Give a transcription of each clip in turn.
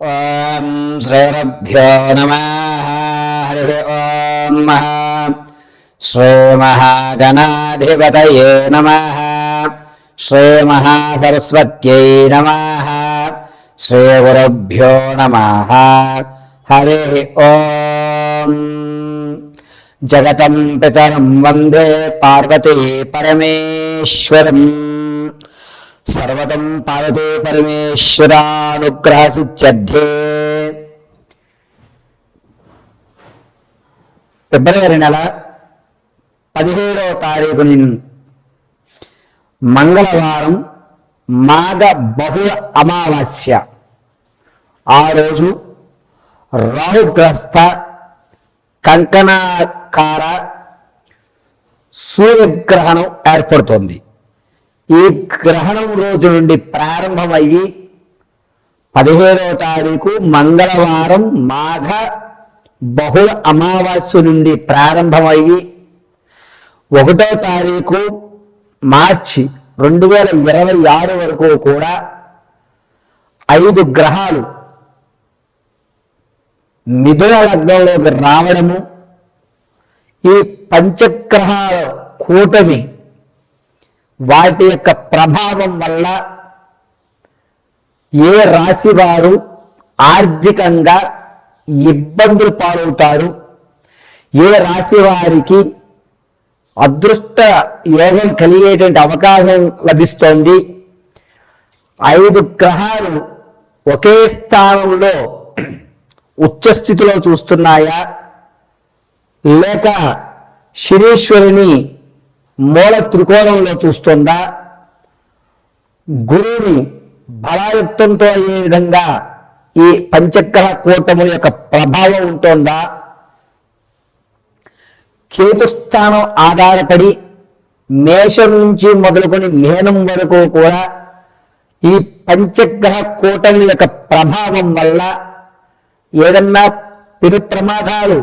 ఓం శ్రీరభ్యో నమః. హరి ఓం శ్రీమహాగణాధిపతయే నమః. శ్రీమహాసరస్వత్యై నమః. శ్రీగురుభ్యో నమః. హరి ఓం. జగతం పితరం వందే పార్వతీ పరమేశ్వరం. సర్వతం పార్వతీ పరమేశ్వరానుగ్రహసిద్ధ్యర్థే. ఫిబ్రవరి నెల 17వ తారీఖుని మంగళవారం, మాఘ బహుళ అమావాస్య. ఆ రోజు రాహుగ్రస్త కంకణాకార సూర్యగ్రహణం ఏర్పడుతోంది. ఈ గ్రహణం రోజు నుండి ప్రారంభమయ్యి 17వ తారీఖు మంగళవారం మాఘ బహుళ అమావాస్య నుండి ప్రారంభమయ్యి 1వ తారీఖు మార్చి 2026 వరకు కూడా 5 గ్రహాలు మిథున లగ్నంలోకి రావడము, ఈ పంచగ్రహాల కూటమి వాటి యొక్క ప్రభావం వల్ల ఏ రాశి వారు ఆర్థికంగా ఇబ్బందులు పాలవుతారు, ఏ రాశి వారికి అదృష్ట యోగం కలిగేటువంటి అవకాశం లభిస్తోంది, 5 గ్రహాలు ఒకే స్థానంలో ఉచ్చస్థితిలో చూస్తున్నాయా, లేక శనీశ్వరుని మూల త్రికోణంలో చూస్తుందా, గురువుని బలాయుక్తంతో అయ్యే విధంగా ఈ పంచగ్రహ కూటముల యొక్క ప్రభావం ఉంటుందా, కేతుస్థానం ఆధారపడి మేషం నుంచి మొదలుకొని మీనం వరకు కూడా ఈ పంచగ్రహ కూటమి యొక్క ప్రభావం వల్ల ఏదన్నా పెను ప్రమాదాలు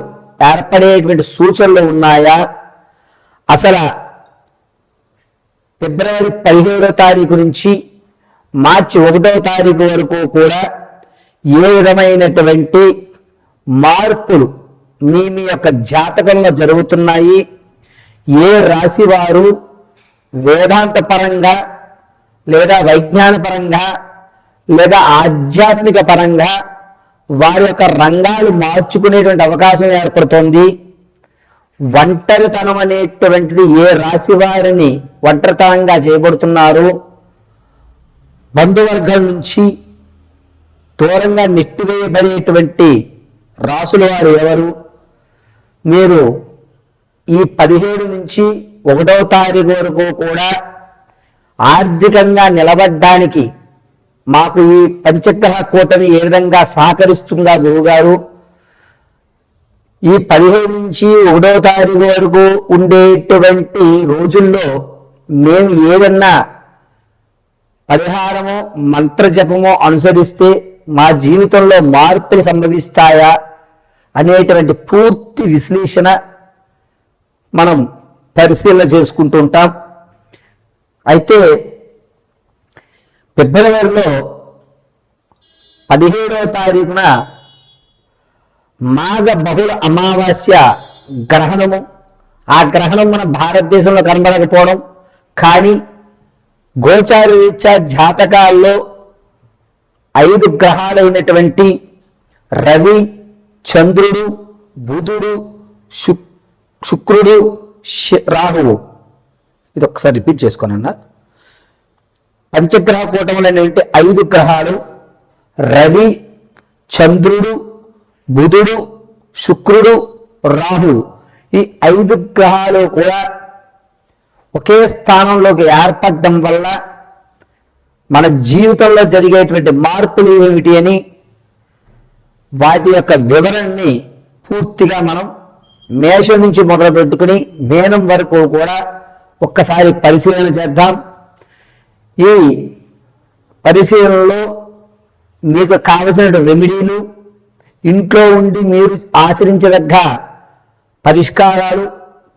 ఏర్పడేటువంటి సూచనలు ఉన్నాయా, అసలు ఫిబ్రవరి 17వ తారీఖు నుంచి మార్చి 1వ తారీఖు వరకు కూడా ఏ విధమైనటువంటి మార్పులు మీ యొక్క జాతకంలో జరుగుతున్నాయి, ఏ రాశి వారు వేదాంత పరంగా లేదా వైజ్ఞాన పరంగా లేదా ఆధ్యాత్మిక పరంగా వారి యొక్క రంగాలు మార్చుకునేటువంటి అవకాశం ఏర్పడుతోంది, ఒంటరితనం అనేటువంటిది ఏ రాశి వారిని ఒంటరితనంగా చేయబడుతున్నారు, బంధువర్గం నుంచి దూరంగా నెట్టివేయబడేటువంటి రాసుల వారు ఎవరు, మీరు ఈ 17 నుంచి 1వ తారీఖు వరకు కూడా ఆర్థికంగా నిలబడ్డానికి మాకు ఈ పంచగ్రహ కూటమి ఏ విధంగా సహకరిస్తుందా గురువుగారు, ఈ 15 నుంచి 1వ తారీఖు వరకు ఉండేటువంటి రోజుల్లో మేము ఏదన్నా పరిహారమో మంత్రజపమో అనుసరిస్తే మా జీవితంలో మార్పులు సంభవిస్తాయా అనేటువంటి పూర్తి విశ్లేషణ మనం పరిశీలన చేసుకుంటూ ఉంటాం. అయితే ఫిబ్రవరిలో 17వ తారీఖున మాఘ బహుళ అమావాస్య గ్రహణము. ఆ గ్రహణం మన భారతదేశంలో కనబడకపోవడం, కానీ గోచార రీత్యా జాతకాల్లో 5 గ్రహాలైనటువంటి రవి, చంద్రుడు, బుధుడు, శుక్రుడు, రాహువు, ఇది ఒకసారి రిపీట్ చేసుకోనన్నా. పంచగ్రహ కూటములైనటువంటి 5 గ్రహాలు రవి, చంద్రుడు, బుధుడు, శుక్రుడు, రాహువు, ఈ 5 గ్రహాలు కూడా ఒకే స్థానంలోకి ఏర్పడడం వల్ల మన జీవితంలో జరిగేటువంటి మార్పులు ఏమిటి అని వాటి యొక్క వివరణని పూర్తిగా మనం మేషం నుంచి మొదలు పెట్టుకుని మీనం వరకు కూడా ఒక్కసారి పరిశీలన చేద్దాం. ఈ పరిశీలనలో మీకు కావలసిన రెమెడీలు, ఇంట్లో ఉండి మీరు ఆచరించదగ్గ పరిష్కారాలు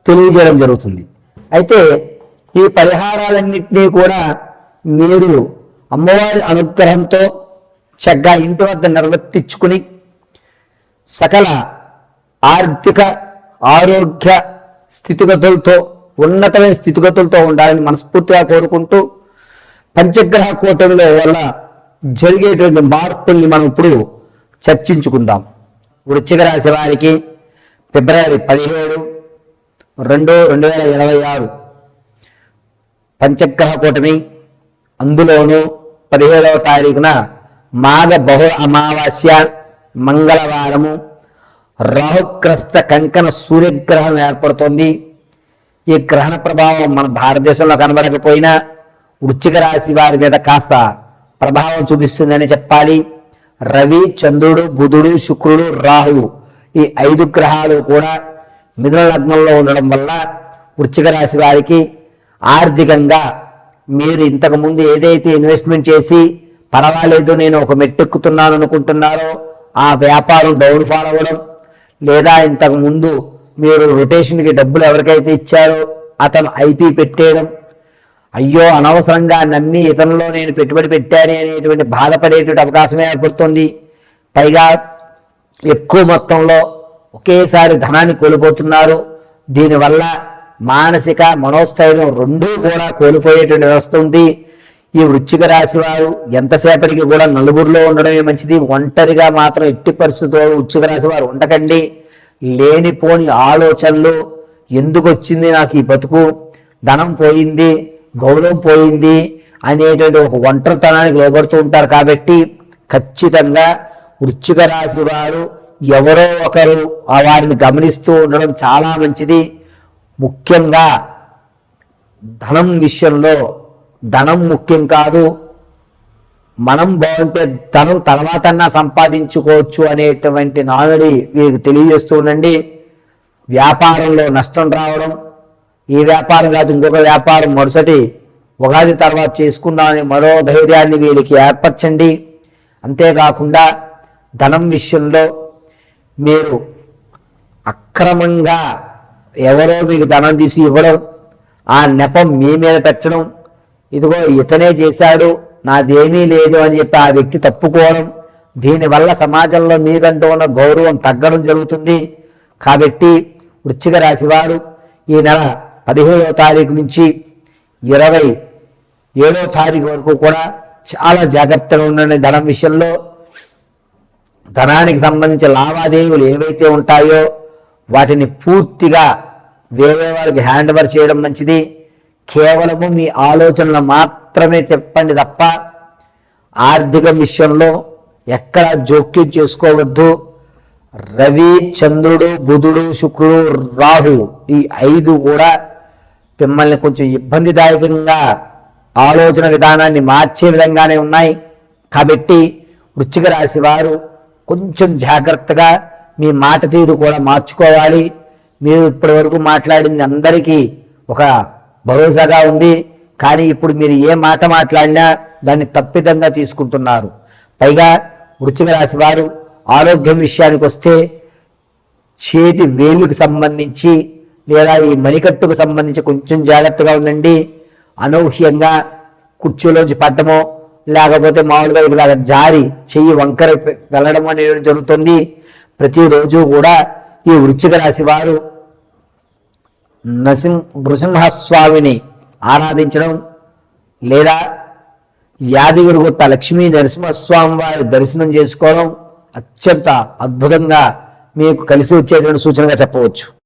తెలియజేయడం జరుగుతుంది. అయితే ఈ పరిహారాలన్నింటినీ కూడా మీరు అమ్మవారి అనుగ్రహంతో చక్కగా ఇంటి వద్ద నిర్వర్తించుకుని సకల ఆర్థిక ఆరోగ్య స్థితిగతులతో ఉన్నతమైన స్థితిగతులతో ఉండాలని మనస్ఫూర్తిగా కోరుకుంటూ పంచగ్రహ కూటమిలో వల్ల జరిగేటువంటి మార్పుల్ని మనం ఇప్పుడు చర్చించుకుందాం. వృశ్చిక రాశి వారికి ఫిబ్రవరి 17, 2026 పంచగ్రహ కూటమి, అందులోనూ 17వ తారీఖున మాఘ బహుళ అమావాస్య మంగళవారము రాహుగ్రస్త కంకణ సూర్యగ్రహం ఏర్పడుతోంది. ఈ గ్రహణ ప్రభావం మన భారతదేశంలో కనబడకపోయినా వృశ్చిక రాశి వారి మీద కాస్త ప్రభావం చూపిస్తుందని చెప్పాలి. రవి, చంద్రుడు, బుధుడు, శుక్రుడు, రాహువు ఈ 5 గ్రహాలు కూడా మిథున లగ్నంలో ఉండడం వల్ల వృశ్చిక రాశి వారికి ఆర్థికంగా మీరు ఇంతకుముందు ఏదైతే ఇన్వెస్ట్మెంట్ చేసి పర్వాలేదు నేను ఒక మెట్టెక్కుతున్నాను అనుకుంటున్నారో ఆ వ్యాపారం డౌన్ఫాల్ అవ్వడం, లేదా ఇంతకుముందు మీరు రొటేషన్కి డబ్బులు ఎవరికైతే ఇచ్చారో అతను ఐపీ పెట్టేయడం, అయ్యో అనవసరంగా నమ్మి ఇతనిలో నేను పెట్టుబడి పెట్టాను అనేటువంటి బాధపడేటువంటి అవకాశమే ఏర్పడుతుంది. పైగా ఎక్కువ మొత్తంలో ఒకేసారి ధనాన్ని కోల్పోతున్నారు. దీనివల్ల మానసిక మనోస్థైర్యం రెండూ కూడా కోల్పోయేటువంటి వ్యవస్థ ఉంది. ఈ వృశ్చిక రాశి వారు ఎంతసేపటికి కూడా నలుగురిలో ఉండడమే మంచిది. ఒంటరిగా మాత్రం ఎట్టి పరిస్థితుల్లో వృశ్చిక రాశి వారు ఉండకండి. లేనిపోని ఆలోచనలు, ఎందుకు వచ్చింది నాకు ఈ బతుకు, ధనం పోయింది, గౌరవం పోయింది అనేటువంటి ఒక ఒంటరితనానికి లోబడుతూ ఉంటారు. కాబట్టి ఖచ్చితంగా వృశ్చిక రాశి వారు ఎవరో ఒకరు వారిని గమనిస్తూ ఉండడం చాలా మంచిది. ముఖ్యంగా ధనం విషయంలో ధనం ముఖ్యం కాదు, మనం బాగుంటే ధనం తర్వాతన్నా సంపాదించుకోవచ్చు అనేటువంటి నానుడి వీరికి తెలియజేస్తూ ఉండండి. వ్యాపారంలో నష్టం రావడం, ఈ వ్యాపారం కాదు ఇంకొక వ్యాపారం మరుసటి ఉగాది తర్వాత చేసుకున్నామని మరో ధైర్యాన్ని వీరికి ఏర్పరచండి. అంతేకాకుండా ధనం విషయంలో మీరు అక్రమంగా ఎవరో మీకు ధనం తీసి ఇవ్వడం, ఆ నెపం మీ మీద పెట్టడం, ఇదిగో ఇతనే చేశాడు నాదేమీ లేదు అని చెప్పి ఆ వ్యక్తి తప్పుకోవడం, దీనివల్ల సమాజంలో మీకంటూ ఉన్న గౌరవం తగ్గడం జరుగుతుంది. కాబట్టి వృశ్చిక రాశి వారు ఈ నెల 17వ తారీఖు నుంచి 27వ తారీఖు వరకు కూడా చాలా జాగ్రత్తగా ఉండండి. ధనం విషయంలో ధనానికి సంబంధించిన లావాదేవీలు ఏవైతే ఉంటాయో వాటిని పూర్తిగా వేరే వాళ్ళకి హ్యాండ్ ఓవర్ చేయడం మంచిది. కేవలము మీ ఆలోచనలు మాత్రమే చెప్పండి తప్ప ఆర్థిక విషయంలో ఎక్కడ జోక్యం చేసుకోవద్దు. రవి, చంద్రుడు, బుధుడు, శుక్రుడు, రాహు ఈ 5 కూడా మిమ్మల్ని కొంచెం ఇబ్బందిదాయకంగా ఆలోచన విధానాన్ని మార్చే విధంగానే ఉన్నాయి. కాబట్టి వృశ్చిక రాశి వారు కొంచెం జాగ్రత్తగా మీ మాట తీరు కూడా మార్చుకోవాలి. మీరు ఇప్పటి వరకు మాట్లాడింది అందరికీ ఒక భరోసాగా ఉంది, కానీ ఇప్పుడు మీరు ఏ మాట మాట్లాడినా దాన్ని తప్పిదంగా తీసుకుంటున్నారు. పైగా వృశ్చిక రాశి వారు ఆరోగ్యం విషయానికి వస్తే చేతి వేలుకి సంబంధించి లేదా ఈ మణికట్టుకు సంబంధించి కొంచెం జాగ్రత్తగా ఉండండి. అనూహ్యంగా కుర్చీలోంచి పడ్డమో లేకపోతే మామూలుగా ఇలాగ జారి చెయ్యి వంకర వెళ్ళడం అనేది జరుగుతుంది. ప్రతిరోజు కూడా ఈ వృశ్చిక రాశి వారు నృసింహస్వామిని ఆరాధించడం లేదా యాదగిరిగుట్ట లక్ష్మీ నరసింహస్వామి వారి దర్శనం చేసుకోవడం అత్యంత అద్భుతంగా మీకు కలిసి వచ్చేటువంటి సూచనగా చెప్పవచ్చు.